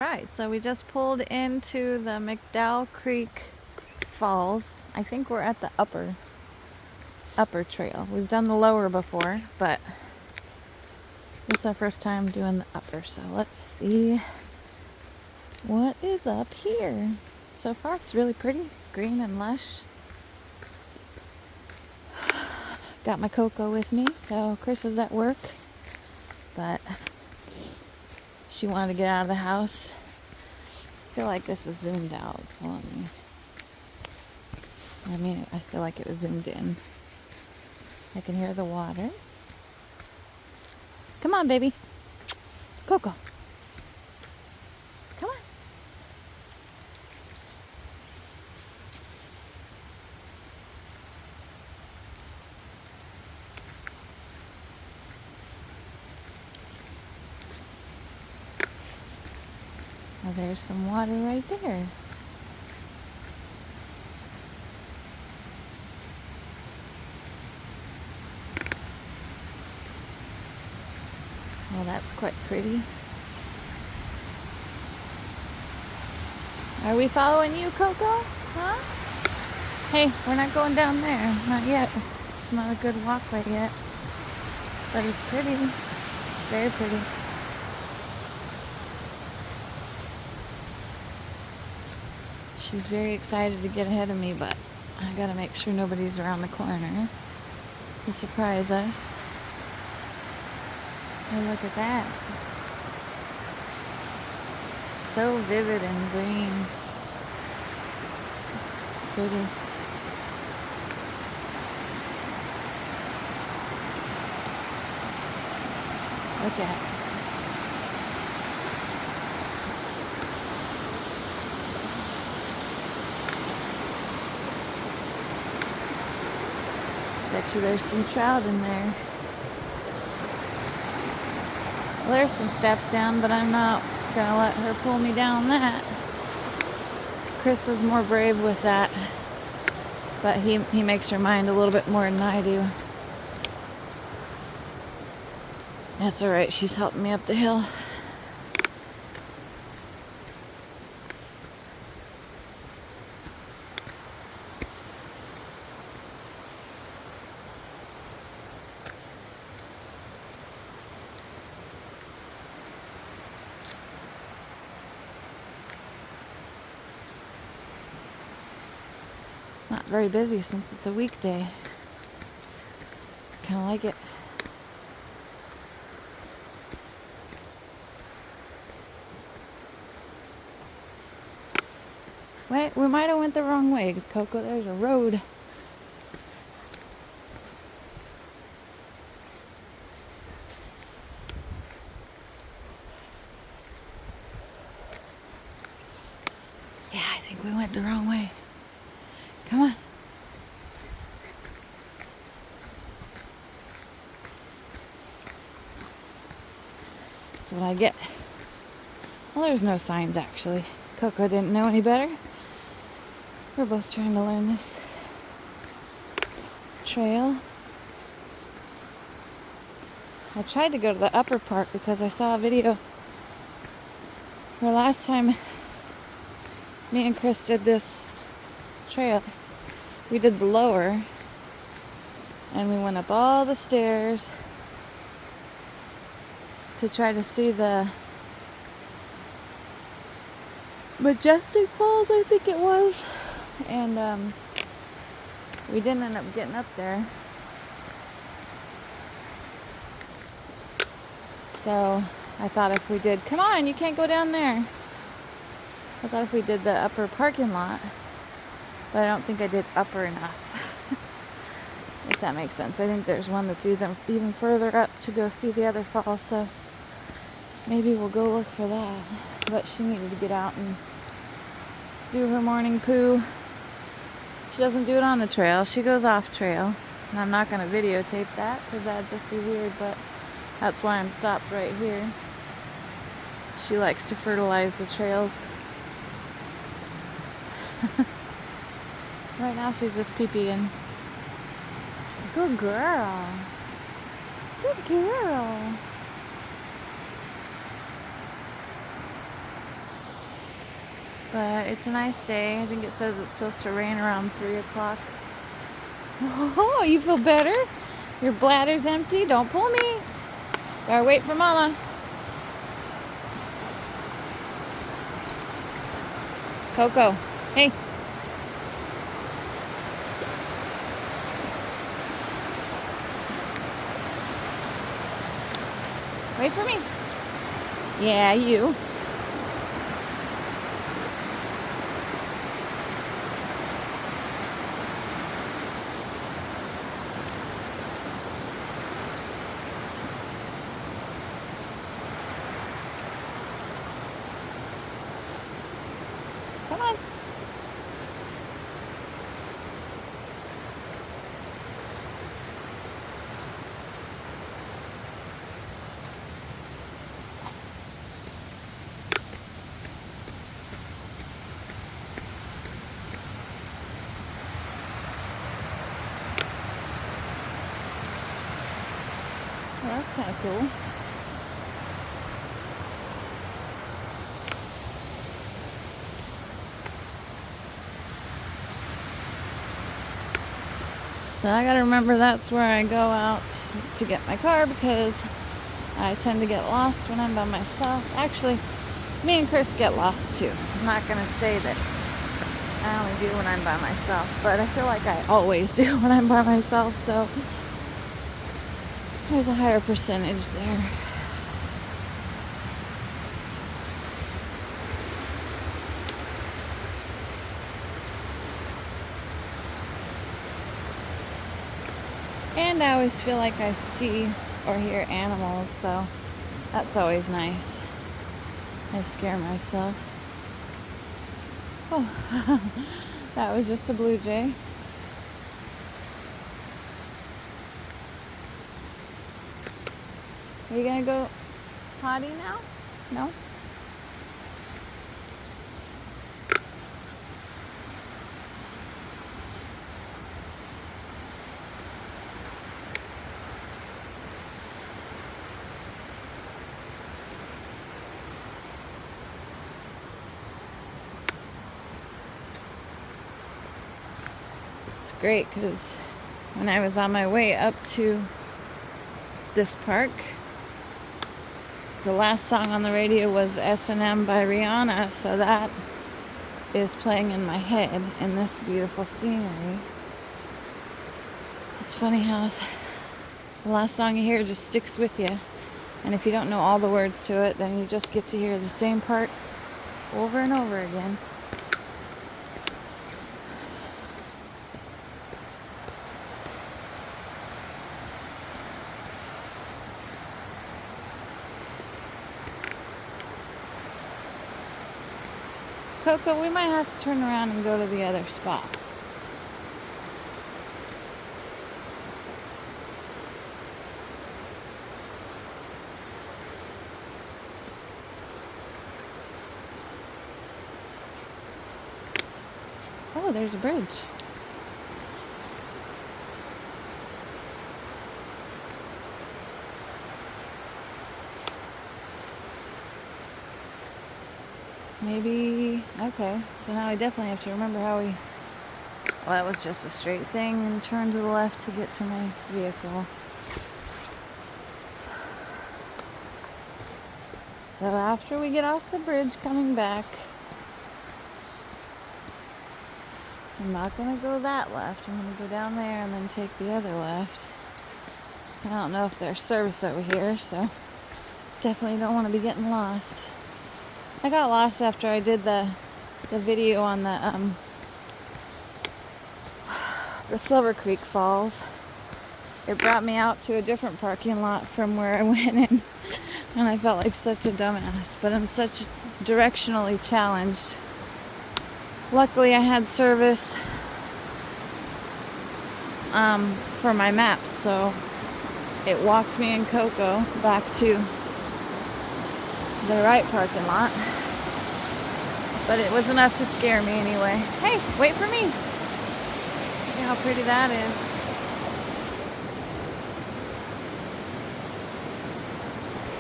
Right, so we just pulled into the McDowell Creek Falls. I think we're at the upper trail. We've done the lower before, but this is our first time doing the upper. So let's see what is up here. So far it's really pretty, green and lush. Got my Coco with me, so Chris is at work, but she wanted to get out of the house. I feel like this is zoomed out, so I feel like it was zoomed in. I can hear the water. Come on, baby. Coco. Come on. Oh, there's some water right there. Well, that's quite pretty. Are we following you, Coco? Huh? Hey, we're not going down there. Not yet. It's not a good walkway yet. But it's pretty. Very pretty. She's very excited to get ahead of me, but I gotta make sure nobody's around the corner to surprise us. Oh, look at that. So vivid and green. Pretty. Look at it. Bet you there's some trout in there. Well, there's some steps down, but I'm not gonna let her pull me down that. Chris is more brave with that, but he makes her mind a little bit more than I do. That's all right. She's helping me up the hill. Not very busy since it's a weekday. Kind of like it. Wait, we might have went the wrong way, Coco. There's a road. Yeah, I think we went the wrong way. Come on. That's what I get. Well, there's no signs, actually. Coco didn't know any better. We're both trying to learn this trail. I tried to go to the upper part because I saw a video where last time me and Chris did this trail, we did the lower, and we went up all the stairs to try to see the Majestic Falls, I think it was, and we didn't end up getting up there. So I thought if we did, come on, you can't go down there. I thought if we did the upper parking lot, but I don't think I did upper enough. If that makes sense. I think there's one that's even further up to go see the other falls, so maybe we'll go look for that. But she needed to get out and do her morning poo. She doesn't do it on the trail. She goes off trail. And I'm not going to videotape that because that'd just be weird, but that's why I'm stopped right here. She likes to fertilize the trails. Right now she's just pee-peeing. Good girl. Good girl. But it's a nice day. I think it says it's supposed to rain around 3 o'clock. Oh, you feel better? Your bladder's empty? Don't pull me. Gotta wait for Mama. Coco, hey. Wait for me. Yeah, you. Come on. Well, that's kind of cool. So I gotta remember that's where I go out to get my car because I tend to get lost when I'm by myself. Actually, me and Chris get lost too. I'm not gonna say that I only do when I'm by myself, but I feel like I always do when I'm by myself, so there's a higher percentage there. And I always feel like I see or hear animals, so that's always nice. I scare myself. Oh, that was just a blue jay. Are you gonna go potty now? No? It's great because when I was on my way up to this park, the last song on the radio was S&M by Rihanna, so that is playing in my head in this beautiful scenery. It's funny how the last song you hear just sticks with you, and if you don't know all the words to it, then you just get to hear the same part over and over again. Coco, we might have to turn around and go to the other spot. Oh, there's a bridge. Maybe, okay, so now I definitely have to remember how we, well, that was just a straight thing and turn to the left to get to my vehicle. So after we get off the bridge coming back, I'm not going to go that left. I'm going to go down there and then take the other left. I don't know if there's service over here, so definitely don't want to be getting lost. I got lost after I did the video on the Silver Creek Falls. It brought me out to a different parking lot from where I went in, and I felt like such a dumbass, but I'm such directionally challenged. Luckily I had service for my maps, so it walked me and Coco back to the right parking lot, but it was enough to scare me anyway. Hey, wait for me. Look how pretty that is.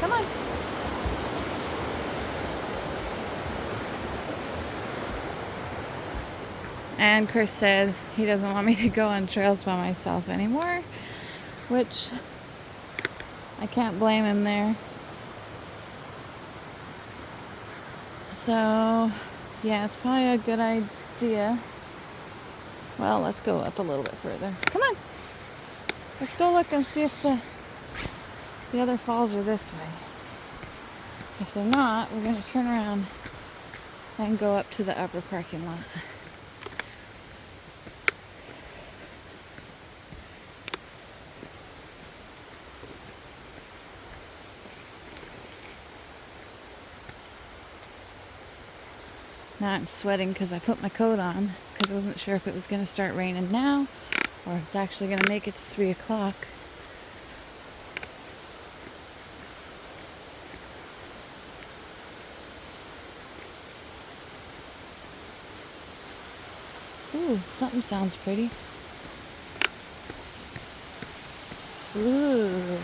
Come on. And Chris said he doesn't want me to go on trails by myself anymore, which I can't blame him there. So, yeah, it's probably a good idea. Well, let's go up a little bit further. Come on. Let's go look and see if the other falls are this way. If they're not, we're going to turn around and go up to the upper parking lot. Now I'm sweating because I put my coat on because I wasn't sure if it was going to start raining now or if it's actually going to make it to 3 o'clock. Ooh, something sounds pretty. Ooh.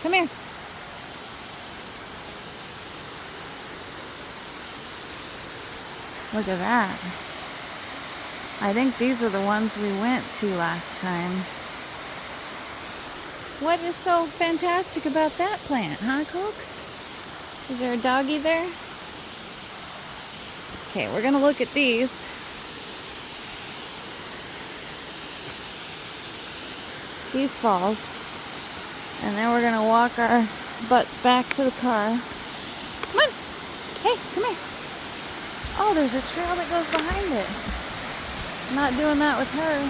Come here. Look at that. I think these are the ones we went to last time. What is so fantastic about that plant, huh, Cokes? Is there a doggy there? Okay, we're gonna look at these. These falls. And then we're gonna walk our butts back to the car. Come on! Hey, come here! Oh, there's a trail that goes behind it. I'm not doing that with her.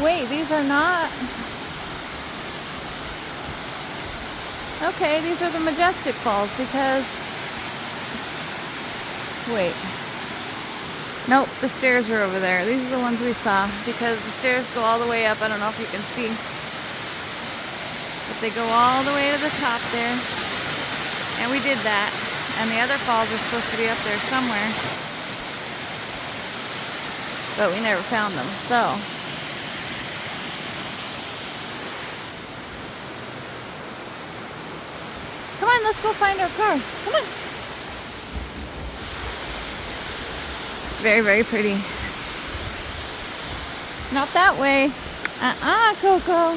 Wait, these are not... Okay, these are the Majestic Falls because... Wait. Nope, the stairs are over there. These are the ones we saw because the stairs go all the way up. I don't know if you can see. But they go all the way to the top there. And we did that. And the other falls are supposed to be up there somewhere. But we never found them. So. Come on, let's go find our car. Come on. Very, very pretty. Not that way. Coco.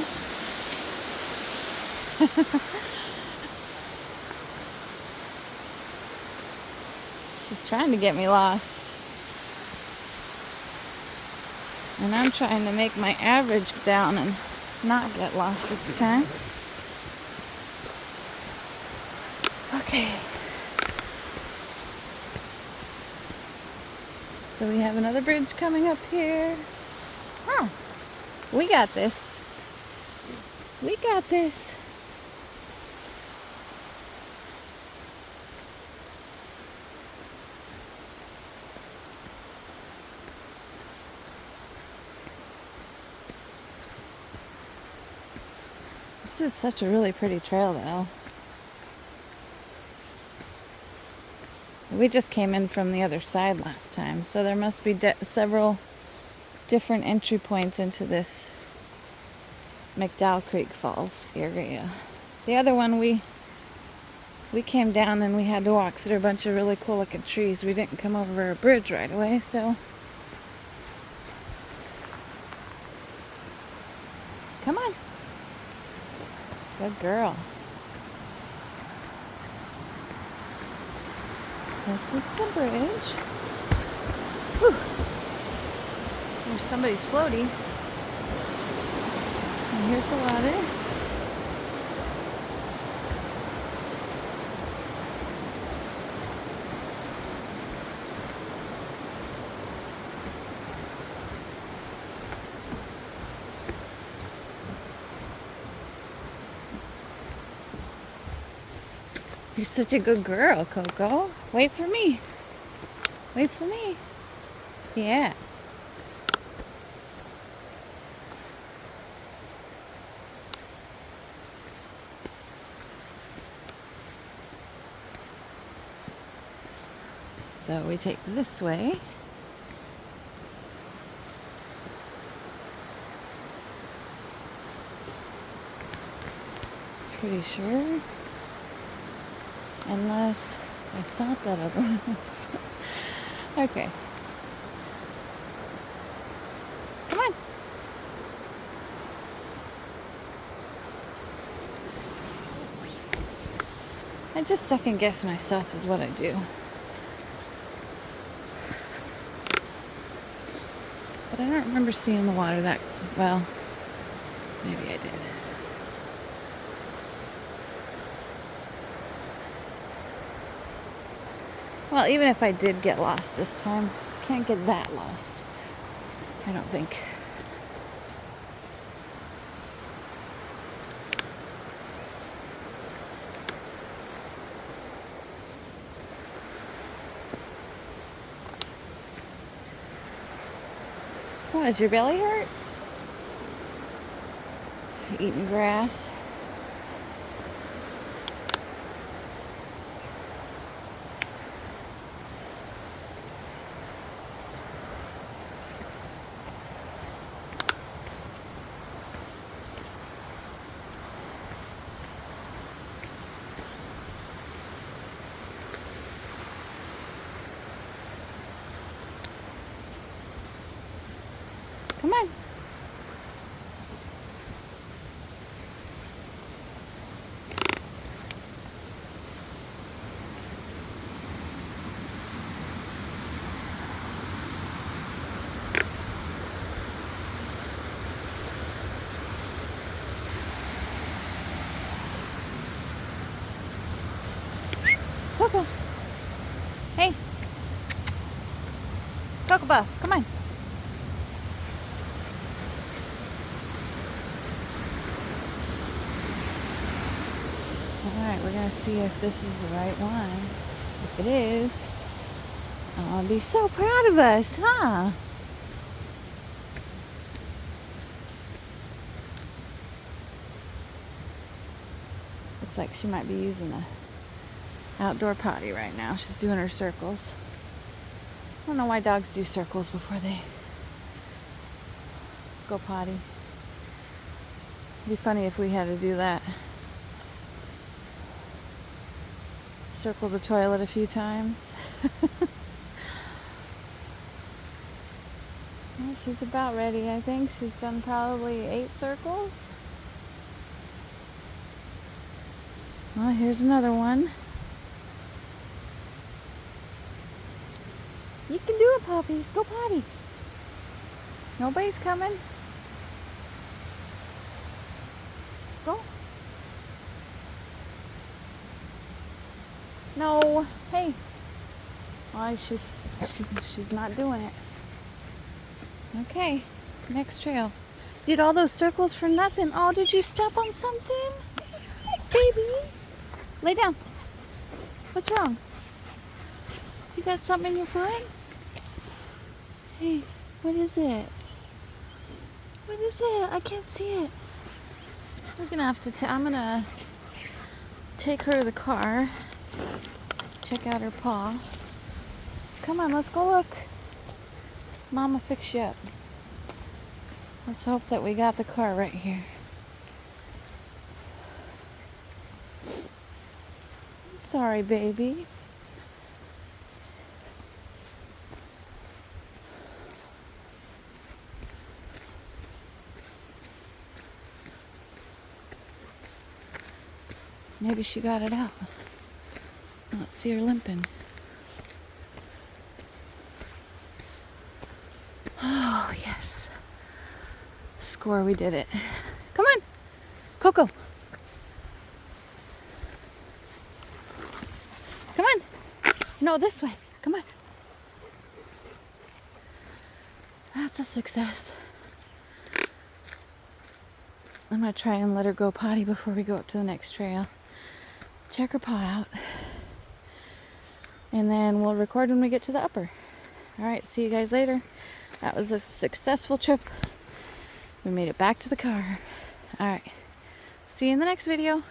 She's trying to get me lost. And I'm trying to make my average down and not get lost this time. Okay. So we have another bridge coming up here. Huh. We got this. We got this. This is such a really pretty trail, though. We just came in from the other side last time, so there must be several different entry points into this McDowell Creek Falls area. The other one, we came down and we had to walk through a bunch of really cool looking trees. We didn't come over a bridge right away, so... Come on. Good girl. This is the bridge. Whew. There's somebody's floaty. And here's the water. You're such a good girl, Coco. Wait for me. Wait for me. Yeah. So we take this way. Pretty sure. Unless I thought that otherwise. Okay. Come on. I just second guess myself is what I do. But I don't remember seeing the water that well. Maybe I did. Well, even if I did get lost this time, I can't get that lost. I don't think. What, does your belly hurt? Eating grass. Come on. Coco. Hey. Coco Buff, come on. Alright, we're going to see if this is the right one. If it is, I'll be so proud of us, huh? Looks like she might be using a outdoor potty right now. She's doing her circles. I don't know why dogs do circles before they go potty. It'd be funny if we had to do that. Circle the toilet a few times. Well, she's about ready, I think. She's done probably 8 circles. Well, here's another one. You can do it, puppies. Go potty. Nobody's coming. Go. No. Hey. Why, she's not doing it. Okay. Next trail. Did all those circles for nothing. Oh, did you step on something? Baby. Lay down. What's wrong? You got something in your foot? Hey, what is it? What is it? I can't see it. We're gonna have to I'm gonna take her to the car. Check out her paw. Come on, let's go look. Mama fix you up. Let's hope that we got the car right here. I'm sorry, baby. Maybe she got it out. Let's see her limping. Oh, yes. Score, we did it. Come on. Coco. Come on. No, this way. Come on. That's a success. I'm going to try and let her go potty before we go up to the next trail. Check her paw out. And then we'll record when we get to the upper. Alright, see you guys later. That was a successful trip. We made it back to the car. Alright, see you in the next video.